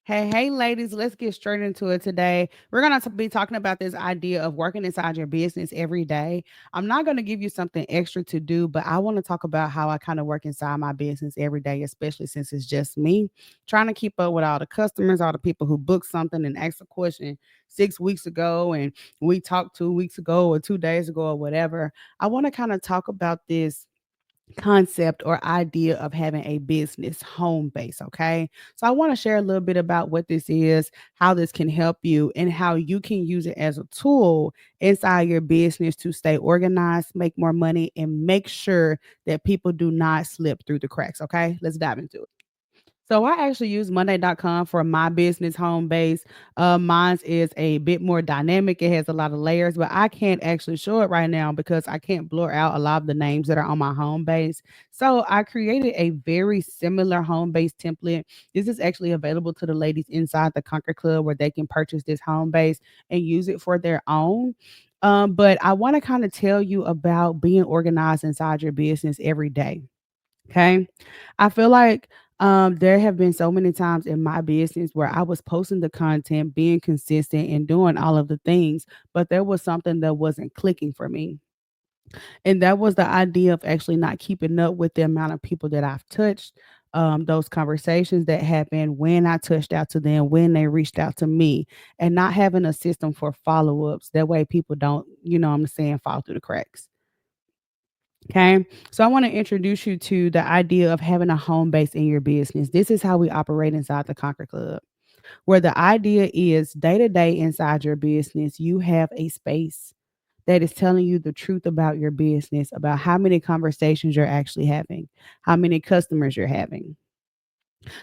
Hey, ladies, let's get straight into it today. We're going to be talking about this idea of working inside your business every day. I'm not going to give you something extra to do, but I want to talk about how I kind of work inside my business every day, especially since it's just me trying to keep up with all the customers, all the people who booked something and asked a question 6 weeks ago, and we talked 2 weeks ago or 2 days ago or whatever. I want to kind of talk about this concept or idea of having a business home base. Okay. So I want to share a little bit about what this is, how this can help you, and how you can use it as a tool inside your business to stay organized, make more money, and make sure that people do not slip through the cracks. Okay. Let's dive into it. So I actually use Monday.com for my business home base. Mine is a bit more dynamic. It has a lot of layers, but I can't actually show it right now because I can't blur out a lot of the names that are on my home base. So I created a very similar home base template. This is actually available to the ladies inside the Conquer Club where they can purchase this home base and use it for their own. But I want to kind of tell you about being organized inside your business every day. Okay. I feel like there have been so many times in my business where I was posting the content, being consistent and doing all of the things, but there was something that wasn't clicking for me. And that was the idea of actually not keeping up with the amount of people that I've touched, those conversations that happened when I touched out to them, when they reached out to me, and not having a system for follow ups. That way people don't, I'm saying, fall through the cracks. Okay. So I want to introduce you to the idea of having a home base in your business. This is how we operate inside the Conquer Club, where the idea is day to day inside your business, you have a space that is telling you the truth about your business, about how many conversations you're actually having, how many customers you're having.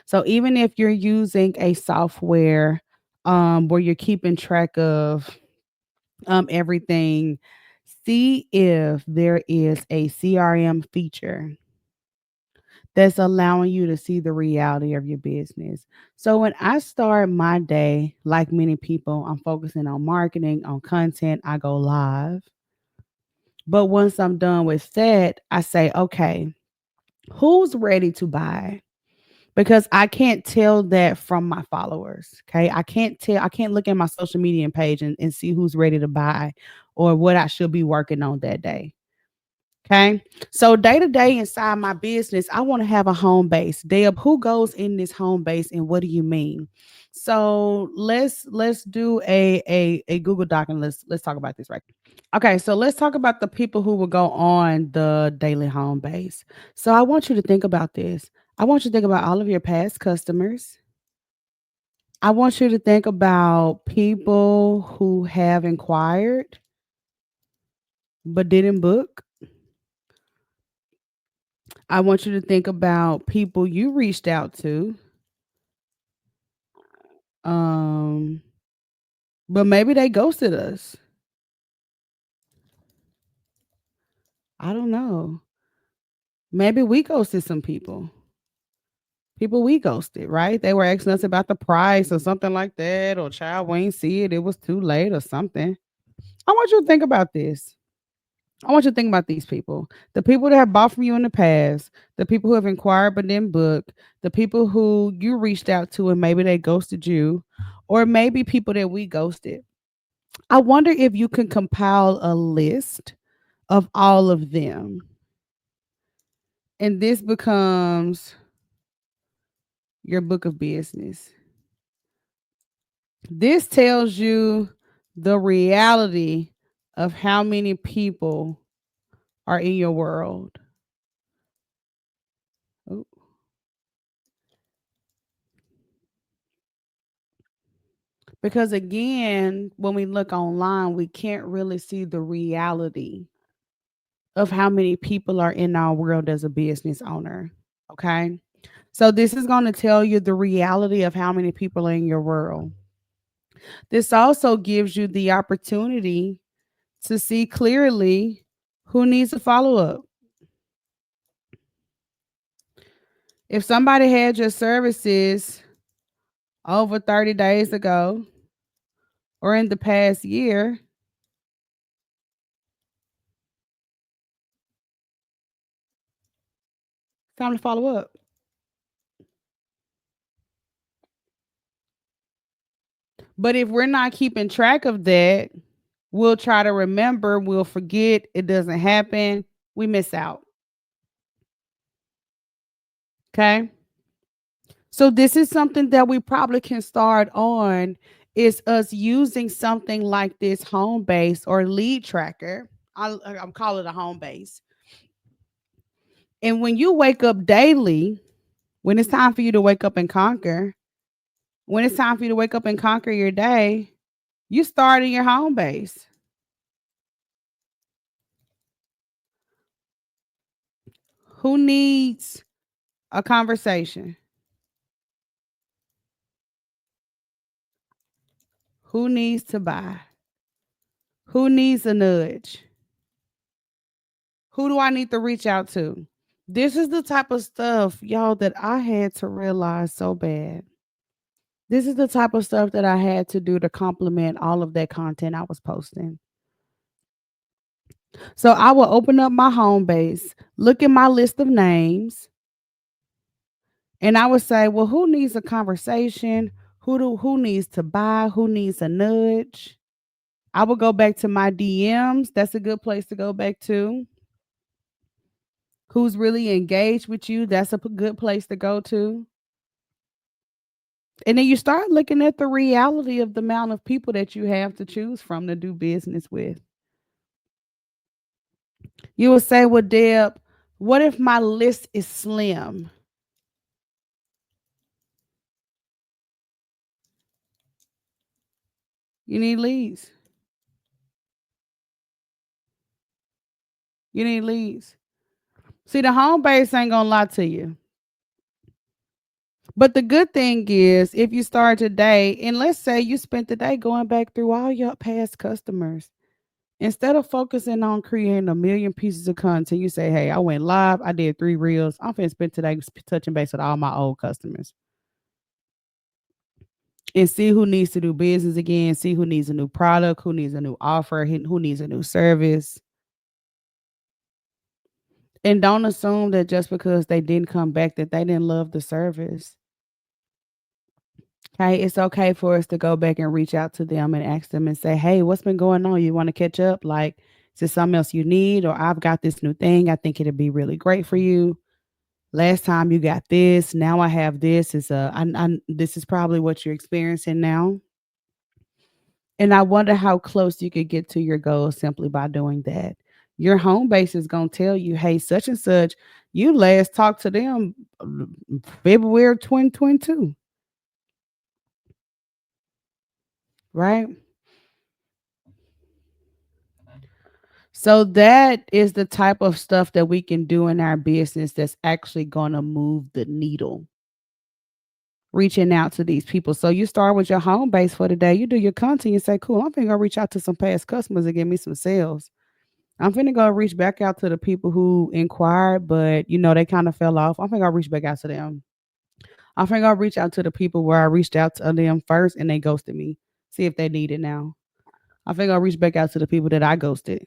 So even if you're using a software where you're keeping track of everything, see if there is a CRM feature that's allowing you to see the reality of your business. So when I start my day, like many people, I'm focusing on marketing, on content, I go live. But once I'm done with that, I say, okay, who's ready to buy? Because I can't tell that from my followers. Okay. I can't look at my social media page and see who's ready to buy or what I should be working on that day. Okay. So day to day inside my business, I want to have a home base. Deb, who goes in this home base and what do you mean? So let's do a Google Doc and let's talk about this right. Okay, so let's talk about the people who will go on the daily home base. So I want you to think about this. I want you to think about all of your past customers. I want you to think about people who have inquired but didn't book. I want you to think about people you reached out to, um, but maybe they ghosted us. I don't know. Maybe we ghosted some people. People we ghosted, right? They were asking us about the price or something like that, or child, we ain't see it. It was too late or something. I want you to think about this. I want you to think about these people. The people that have bought from you in the past, the people who have inquired but didn't book, the people who you reached out to and maybe they ghosted you, or maybe people that we ghosted. I wonder if you can compile a list of all of them. And this becomes your book of business. This tells you the reality of how many people are in your world. Ooh. Because again, when we look online, we can't really see the reality of how many people are in our world as a business owner. Okay. So this is going to tell you the reality of how many people are in your world. This also gives you the opportunity to see clearly who needs a follow up. If somebody had your services over 30 days ago or in the past year, time to follow up. But if we're not keeping track of that, we'll try to remember, we'll forget, it doesn't happen, we miss out. Okay. So this is something that we probably can start on is us using something like this home base or lead tracker. I'm calling it a home base. And when you wake up daily, when it's time for you to wake up and conquer, when it's time for you to wake up and conquer your day, you start in your home base. Who needs a conversation? Who needs to buy? Who needs a nudge? Who do I need to reach out to? This is the type of stuff, y'all, that I had to realize so bad. This is the type of stuff that I had to do to complement all of that content I was posting. So I will open up my home base, look at my list of names, and I would say, well, who needs a conversation? Who needs to buy? Who needs a nudge? I would go back to my DMs. That's a good place to go back to. Who's really engaged with you? That's a good place to go to. And then you start looking at the reality of the amount of people that you have to choose from to do business with. You will say, well, Deb, what if my list is slim? You need leads. You need leads. See, the home base ain't gonna lie to you. But the good thing is, if you start today, and let's say you spent the day going back through all your past customers, instead of focusing on creating a million pieces of content, you say, hey, I went live, I did 3 reels. I'm finna spend today touching base with all my old customers and see who needs to do business again, see who needs a new product, who needs a new offer, who needs a new service. And don't assume that just because they didn't come back that they didn't love the service. Okay, it's okay for us to go back and reach out to them and ask them and say, "Hey, what's been going on? You want to catch up? Like, is there something else you need? Or I've got this new thing. I think it'd be really great for you. Last time you got this, now I have this. This is probably what you're experiencing now, and I wonder how close you could get to your goal simply by doing that. Your home base is gonna tell you, "Hey, such and such, you last talked to them February 2022, right?" So that is the type of stuff that we can do in our business that's actually going to move the needle. Reaching out to these people. So you start with your home base for the day. You do your content. You say, "Cool, I'm finna go reach out to some past customers and get me some sales. I'm finna go reach back out to the people who inquired, but they kind of fell off. I'm finna go reach back out to them. I'm finna go reach out to the people where I reached out to them first and they ghosted me. See if they need it now. I'm finna go reach back out to the people that I ghosted,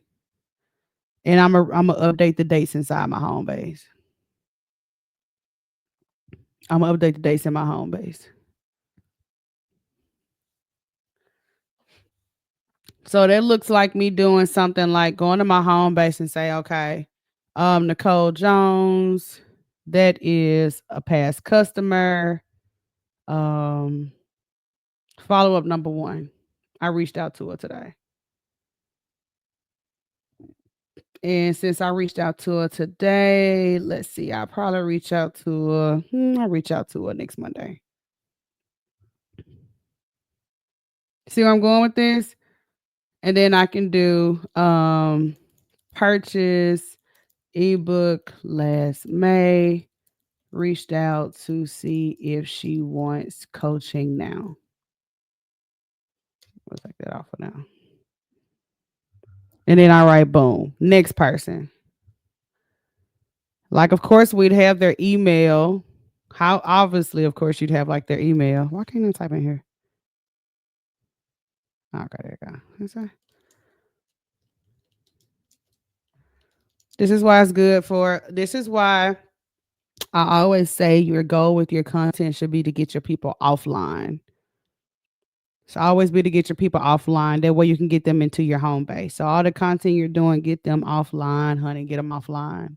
and I'm gonna update the dates inside my home base. I'm gonna update the dates in my home base. So that looks like me doing something like going to my home base and say, okay, Nicole Jones, that is a past customer. Um, Follow up number one. I reached out to her today. And since I reached out to her today, let's see, I'll probably reach out to her. I'll reach out to her next Monday. See where I'm going with this? And then I can do purchase ebook last May. Reached out to see if she wants coaching now. We'll take that off for now. And then I write boom. Next person. Like, of course, we'd have their email. How obviously, of course, you'd have like their email. Why can't I type in here? Okay, there you go. This is why it's good for. This is why I always say your goal with your content should be to get your people offline. So always be to get your people offline. That way you can get them into your home base. So all the content you're doing, get them offline, honey. Get them offline.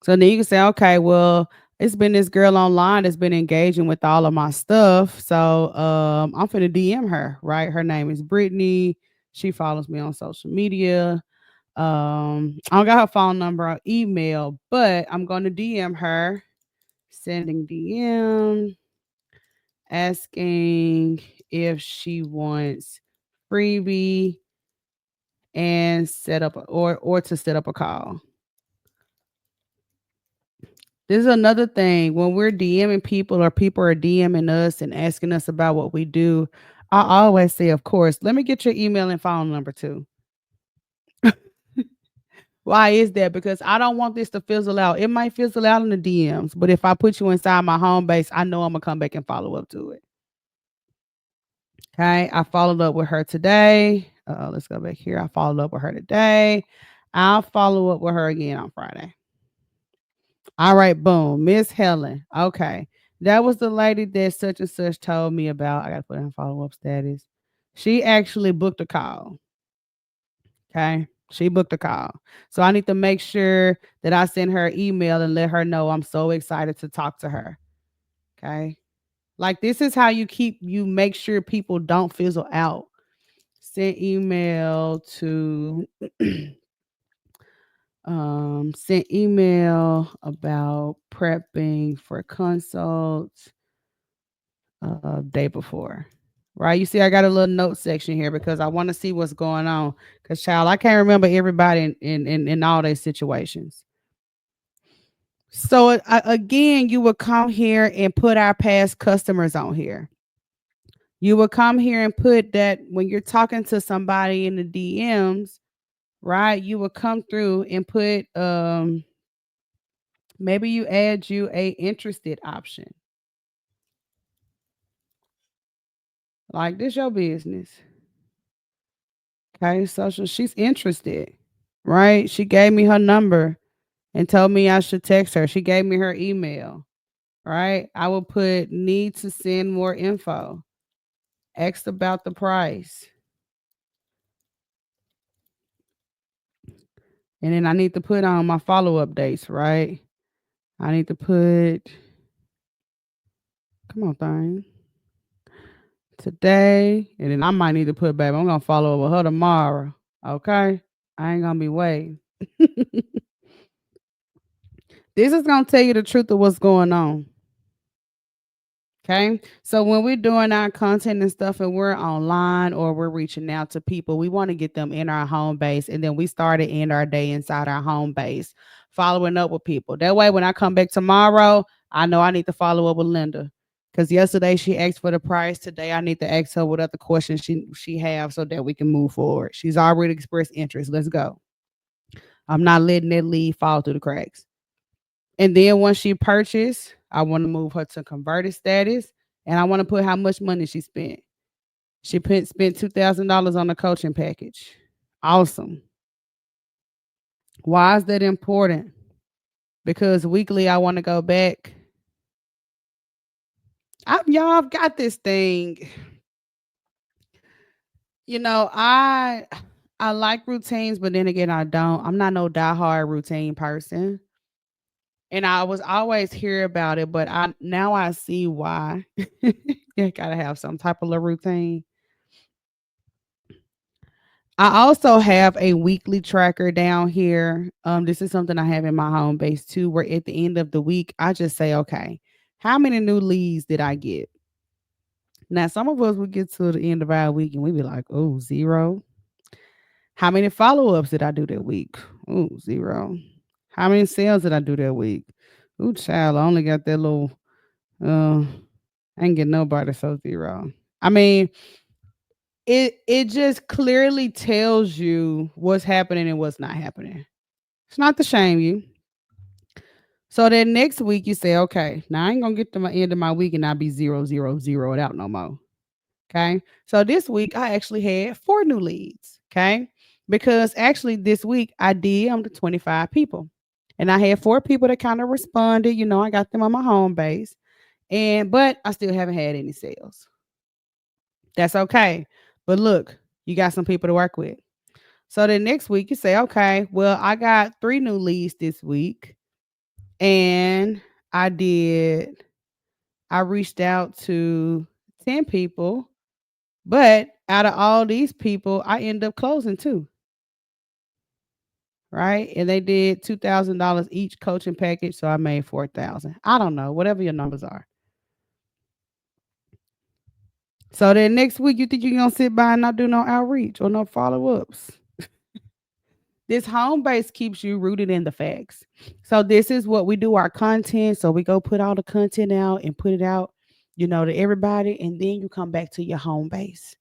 So then you can say, okay, well, it's been this girl online that's been engaging with all of my stuff. So I'm finna DM her, right? Her name is Brittany. She follows me on social media. I don't got her phone number or email, but I'm gonna DM her, sending DM, asking if she wants freebie and set up or to set up a call. This is another thing when we're DMing people or people are DMing us and asking us about what we do. I always say, of course, let me get your email and phone number too. Why is that? Because I don't want this to fizzle out. It might fizzle out in the DMs, but if I put you inside my home base, I know I'm gonna come back and follow up to it. Okay. I followed up with her today. Let's go back here. I followed up with her today. I'll follow up with her again on Friday. All right, boom. Miss Helen. Okay. That was the lady that such and such told me about. I gotta put in follow up status. She actually booked a call. Okay. She booked a call. So I need to make sure that I send her an email and let her know I'm so excited to talk to her. Okay. Like this is how you make sure people don't fizzle out. Send email to sent email about prepping for consults day before. Right. You see, I got a little note section here because I want to see what's going on. Because child, I can't remember everybody in all these situations. So again, you would come here and put our past customers on here. You would come here and put that when you're talking to somebody in the DMs, right? You would come through and put maybe you add you a interested option. Like this your business. Okay, social she's interested, right? She gave me her number and told me I should text her. She gave me her email, right? I will put need to send more info. Asked about the price. And then I need to put on my follow-up dates, right? I need to put come on, thing. Today. And then I might need to put baby, I'm gonna follow up with her tomorrow. Okay. I ain't gonna be waiting. This is gonna tell you the truth of what's going on. Okay. So when we're doing our content and stuff and we're online or we're reaching out to people, we want to get them in our home base. And then we start to end our day inside our home base, following up with people. That way, when I come back tomorrow, I know I need to follow up with Linda. Because yesterday she asked for the price. Today I need to ask her what other questions she have so that we can move forward. She's already expressed interest. Let's go. I'm not letting that lead fall through the cracks. And then once she purchased, I want to move her to converted status and I want to put how much money she spent. She spent $2,000 on the coaching package. Awesome. Why is that important? Because weekly I want to go back. I've got this thing. You know, I like routines, but then again, I don't. I'm not no diehard routine person. And I was always hear about it, but I now I see why. You gotta have some type of little routine. I also have a weekly tracker down here. This is something I have in my home base too, where at the end of the week, I just say, okay, how many new leads did I get? Now, some of us would get to the end of our week and we'd be like, oh, zero. How many follow ups did I do that week? Oh, zero. How many sales did I do that week? Ooh, child, I only got that little, I ain't get nobody, so zero. I mean, it just clearly tells you what's happening and what's not happening. It's not to shame you. So then next week you say, okay, now I ain't gonna get to my end of my week and I be zero zero zeroed out no more. Okay. So this week I actually had 4 new leads. Okay. Because actually this week I DM'd 25 people. And I had 4 people that kind of responded. You know, I got them on my home base. But I still haven't had any sales. That's okay. But look, you got some people to work with. So then next week you say, okay, well, I got 3 new leads this week. And I did, I reached out to 10 people, but out of all these people, I end up closing two, right? And they did $2,000 each coaching package. So I made 4,000. I don't know, whatever your numbers are. So then next week, you think you're gonna sit by and not do no outreach or no follow-ups. This home base keeps you rooted in the facts. So this is what we do our content. So we go put all the content out and put it out, to everybody, and then you come back to your home base.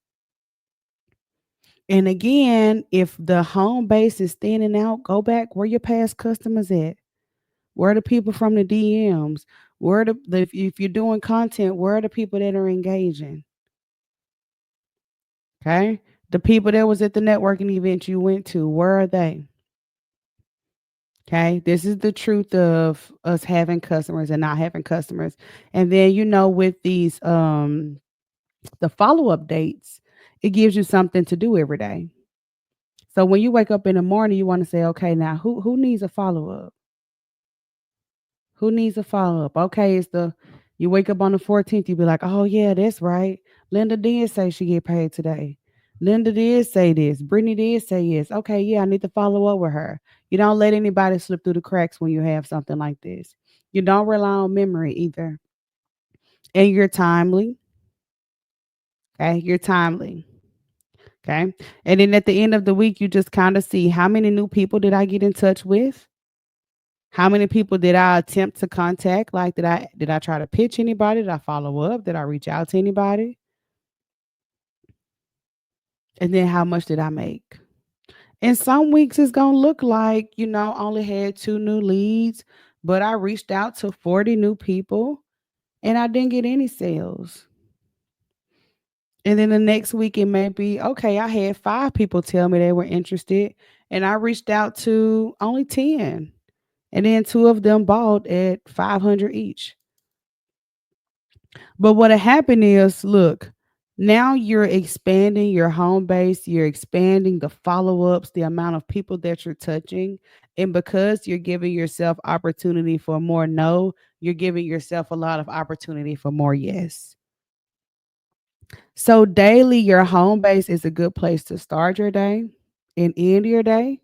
And again, if the home base is thinning out, go back where your past customers at. Where are the people from the DMs? Where are if you're doing content, where are the people that are engaging? Okay. The people that was at the networking event you went to, where are they? Okay. This is the truth of us having customers and not having customers. And then, with these the follow-up dates, it gives you something to do every day. So when you wake up in the morning, you want to say, okay, now who needs a follow-up? Who needs a follow-up? Okay, it's the you wake up on the 14th, you be like, oh yeah, that's right. Linda did say she get paid today. Linda did say this. Brittany did say yes. Okay, yeah, I need to follow up with her. You don't let anybody slip through the cracks when you have something like this. You don't rely on memory either. And you're timely. Okay, you're timely. Okay. And then at the end of the week, you just kind of see how many new people did I get in touch with? How many people did I attempt to contact? Like, did I try to pitch anybody? Did I follow up? Did I reach out to anybody? And then how much did I make? And some weeks it's gonna look like, only had 2 new leads, but I reached out to 40 new people and I didn't get any sales. And then the next week it may be, okay, I had 5 people tell me they were interested, and I reached out to only 10. And then 2 of them bought at 500 each. But what happened is, look, now you're expanding your home base, you're expanding the follow-ups, the amount of people that you're touching. And because you're giving yourself opportunity for more no, you're giving yourself a lot of opportunity for more yes. So daily, your home base is a good place to start your day and end your day.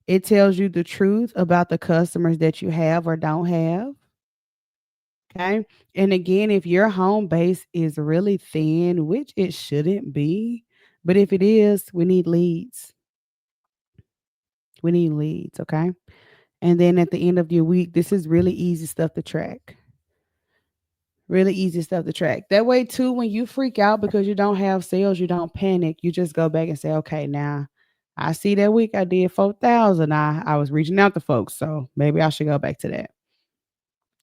It tells you the truth about the customers that you have or don't have. Okay. And again, if your home base is really thin, which it shouldn't be, but if it is, we need leads. We need leads. Okay. And then at the end of your week, this is really easy stuff to track. Really easy stuff to track. That way, too, when you freak out because you don't have sales, you don't panic. You just go back and say, okay, now I see that week I did 4,000. I was reaching out to folks. So maybe I should go back to that.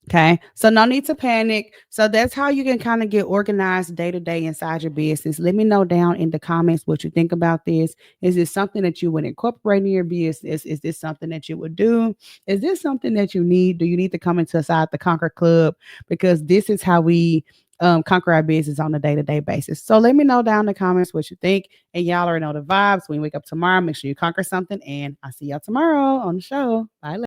Okay. So no need to panic. So that's how you can kind of get organized day to day inside your business. Let me know down in the comments what you think about this. Is this something that you would incorporate in your business? Is this something that you would do? Is this something that you need? Do you need to come inside the Conquer Club? Because this is how we conquer our business on a day to day basis. So let me know down in the comments what you think. And y'all already know the vibes. When you wake up tomorrow, make sure you conquer something. And I'll see y'all tomorrow on the show. Bye.